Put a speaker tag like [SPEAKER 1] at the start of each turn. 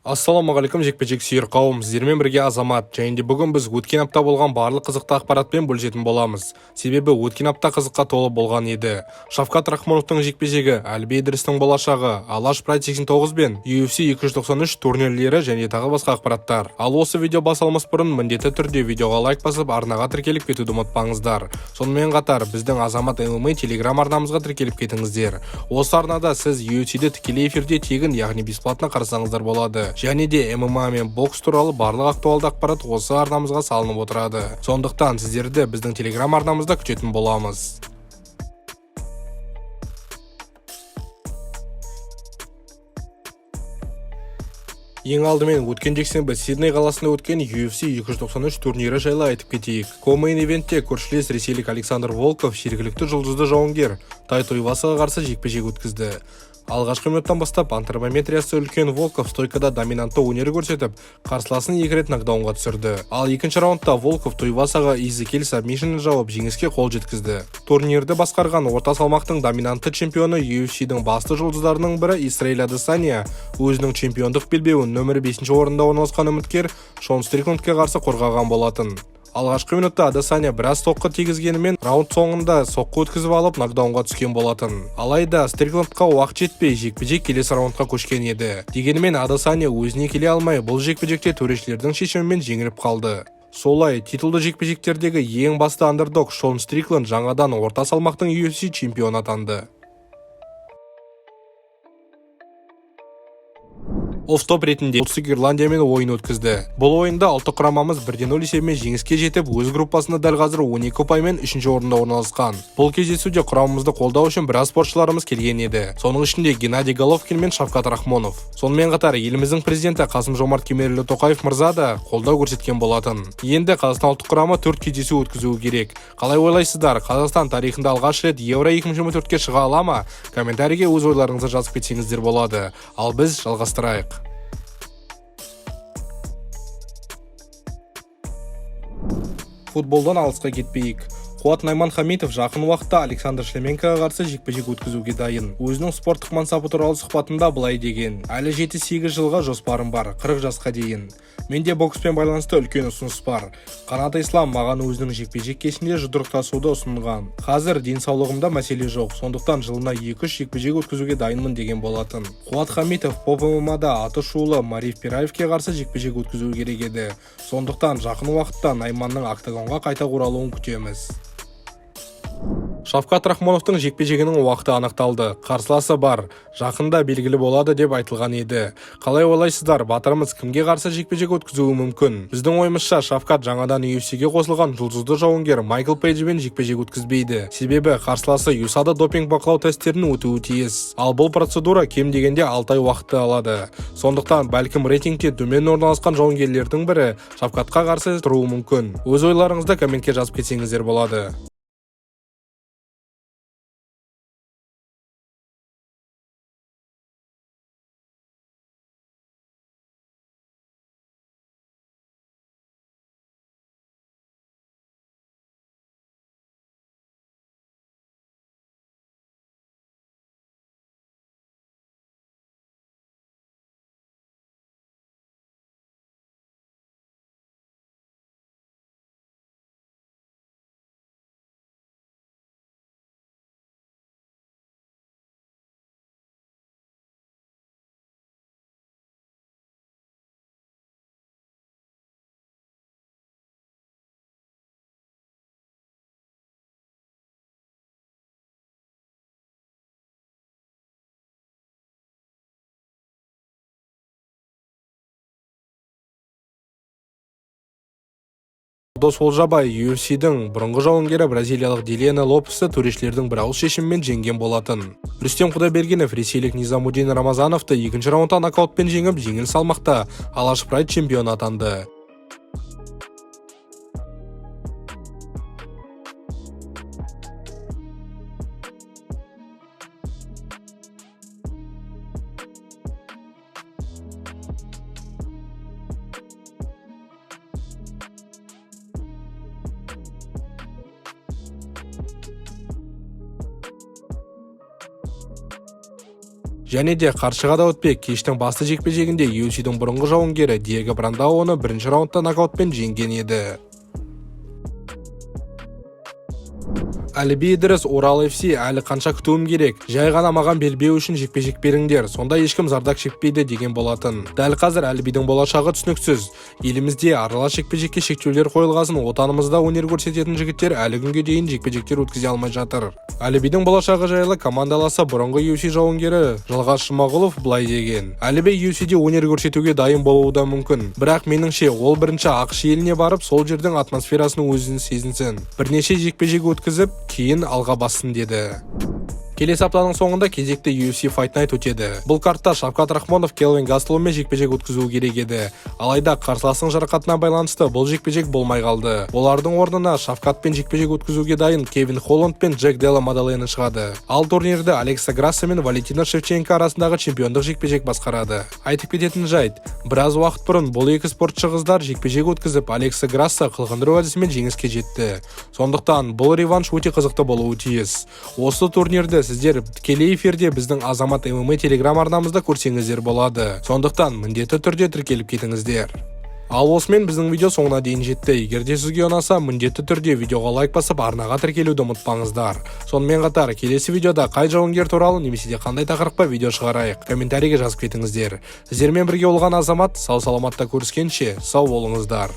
[SPEAKER 1] Ассалаумағалейкум жекпе-жек сүйер қауым, сіздермен бірге Азамат. Және де бүгін біз өткен апта болған барлық қызықты ақпаратпен бөлісетін боламыз. Себебі өткен апта қызыққа толы болған еді. Шавкат Рахмоновтың жекпе-жегі, Әлібек Идристің болашағы, Алаш Прайд 89 бен UFC 293 турнирлері және тағы басқа ақпараттар. Ал осы видео басылмас бұрын міндетті түрде видеоға лайк басып, арнаға тіркеліп кетуді ұмытпаңыздар. Сонымен қатар біздің Азамат MMA телеграм арнамызға тіркеліп кетіңіздер. Осы арнада сіз UFC-ді тікелей эфирде тегін, яғни бесплатно қарасаңыздар болады. Және де ММА мен бокс туралы барлық актуалды ақпарат осы арнамызға салынып отырады. Сондықтан сіздерді біздің телеграм арнамызда күтетін боламыз. Ең алдымен өткен жексенбі Сидней қаласында өткен UFC 293 турнирі жайлы айтып кетейік. Ко-мейн ивентте көршілес ресейлік Александр Волков жергілікті жұлдызды жауынгер Тай Туйвасаға қарсы жекпе-жек өткізді. Алғашқы минуттан бастап антропометриясы үлкен Волков стойкада доминантты өнер көрсетіп, қарсыласын 2 рет нокдаунға түсірді. Ал екінші раундта Волков Туйвасаға изекел сабмишнін жауып жеңіске қол жеткізді. Турнирді басқарған орта салмақтың доминантты чемпионы UFC-дің басты жұлдыздарының бірі Исраэль Адесанья өзінің чемпиондық белбеуін нөмірі 5-ші орында орналасқан үміткер Шон Стрикландке қарсы қорғаған болатын. Алғашқы минутта Адесанья біраз соққы тигізгенімен раунд соңында соққы өткізіп алып нокдаунға түскен болатын. Алайда Стрикландқа уақыт жетпей жекпе-жек келесі раундқа көшкен еді. Дегенмен Адесанья өзіне келе алмай бұл жекпе-жекте төрешілердің шешімімен жеңіліп қалды. Солай, титулды жекпе-жектердегі ең басты андердог Шон Стрикланд жаңадан орта салмақтың UFC чемпионы атанды. Офф-топ ретінде Солтүстік Ирландиямен ойын өткізді. Бұл ойында ұлттық құрамамыз 1-0 есебімен жеңіске жетіп, өз группасында дәл қазір 12 ұпаймен 3-ші орында орналасқан. Бұл кездесуде құрамымызды қолдау үшін біраз спортшыларымыз келген еді. Соның ішінде Геннадий Головкин мен Шавкат Рахмонов. Сонымен қатар еліміздің президенті Қасым-Жомарт Кемелұлы Тоқаев мырза да қолдау көрсеткен болатын. Енді Қазақстан ұлттық құрамы 4 кездесу өткізуі керек. Қалай ойлайсыздар? Қазақстан тарихында алғаш рет Евро 2024-ке шыға ала ма? Комментарийге өз ойларыңызды жазып кетсеңіздер болады. Ал біз жалғастырайық. Футболдан алысқа кетпейік. Қуат Найман-Хамитов жақын уақытта Александр Шлеменкоға қарсы жекпе-жек өткізуге дайын. Өзінің спорттық мансапы туралы сұхбатында былай деген: әлі 7-8 жылға жоспарым бар, 40 жасқа дейін. Менде бокспен байланысты үлкен ұсыныс бар. Қанат Ислам маған өзінің жекпе-жек кешінде жұдырықтасуды ұсынған. Қазір денсаулығымда мәселе жоқ, сондықтан жылына 2-3 жекпе-жек өткізуге дайынмын деген болатын. Қуат Хамитов поп ММА-да аты шулы Мариф Пираевке қарсы жекпе-жек өткізуі керек еді. Сондықтан жақын уақытта Найманның октагонға қайта оралуын күтеміз. Шавкат Рахмоновтың жекпе-жегінің уақыты анықталды. Қарсыласы бар, жақында белгілі болады деп айтылған еді. Қалай ойлайсыздар, батырымыз кімге қарсы жекпе-жек өткізуі мүмкін? Біздің ойымызша Шавкат жаңадан UFC-ге қосылған жұлдызды жауынгер Майкл Пейджбен жекпе-жек өткізбейді. Себебі қарсыласы USADA допинг бақылау тесттерін өтуі тиіс. Ал бұл процедура кем дегенде 6 ай уақытты алады. Сондықтан бәлкім рейтингте төмен орналасқан жауынгерлердің бірі Шавкатқа қарсы тұруы мүмкін. Өз ойларыңызды комментке жазып кетсеңіздер болады. Дос Олжабай UFC-дің бұрынғы жауынгері бразилиялық Дилиана Лопесті төрешілердің бір ауыз шешімімен жеңген болатын. Рүстем Құдайбергенов ресейлік Низамудин Рамазановты екінші раундта нокаутпен жеңіп, жеңіл салмақта Алаш Прайд чемпионы атанды. Және де қаршығада өтпек. Кештің басты жекпе-жегінде UFC-дің бұрынғы жауынгері Диего Брандау оны бірінші раундта нокаутпен жеңген еді. Әліби Идрис, Орал FC, әлі қанша күтуім керек? Жай ғана маған белбеу үшін жекпе-жек беріңдер, сонда ешкім зардап шекпейді деген болатын. Дәл қазір Әлібидің болашағы түсініксіз. Елімізде аралас жекпе-жекке шектеулер қойылғасын, отанымызда өнер көрсететін жігіттер әлі күнге дейін жекпе-жектер өткізе алмай жатыр. Әлібидің болашағы жайлы командаласа бұрынғы UFC жауынгері Жалғас Жұмағұлов былай деген: Әліби UFC-де өнер көрсетуге дайын болуы да мүмкін, бірақ меніңше ол бірінші ақш еліне барып, сол жердің атмосферасын өзін сезінсін. Бірнеше жекпе-жек өткізіп, кейін алға бассын деді. Келесі аптаның соңында кезекті UFC Fight Night өтеді. Бұл картта Шавкат Рахмонов Келвин Гасtelumмен жекпе-жек өткізуі керек еді. Алайда қарсыластың жарақатына байланысты бұл жекпе-жек болмай қалды. Олардың орнына Шавкатпен жекпе-жек өткізуге дайын Кевин Холланд пен Джек Делла Мадалена шығады. Ал турнирді Алекса Грасса мен Валентина Шевченко арасындағы чемпиондық жекпе-жек басқарады. Айтып кететін жайт, біраз уақыт бұрын бұл екі спортшы қыздар жекпе-жек өткізіп, Алекса Грасса қылғындыру әдісімен жеңіске жетті. Сондықтан бұл реванш өте қызықты болуы тиіс. Осы турнирді сіздер тікелей эфирде біздің Азамат ММА телеграм арнамызда көрсеңіздер болады. Сондықтан міндетті түрде тіркеліп кетіңіздер. Ал осымен біздің видео соңына дейін жетті. Егер де сізге ұнаса, міндетті түрде видеоға лайк басып, арнаға тіркелуді ұмытпаңыздар. Сонымен қатар, келесі видеода қай жауынгер туралы немесе де қандай тақырыпқа видео шығарайық, комментарийге жазып кетіңіздер. Сіздермен бірге болған Азамат, сау саламатта көріскенше, сау болыңыздар.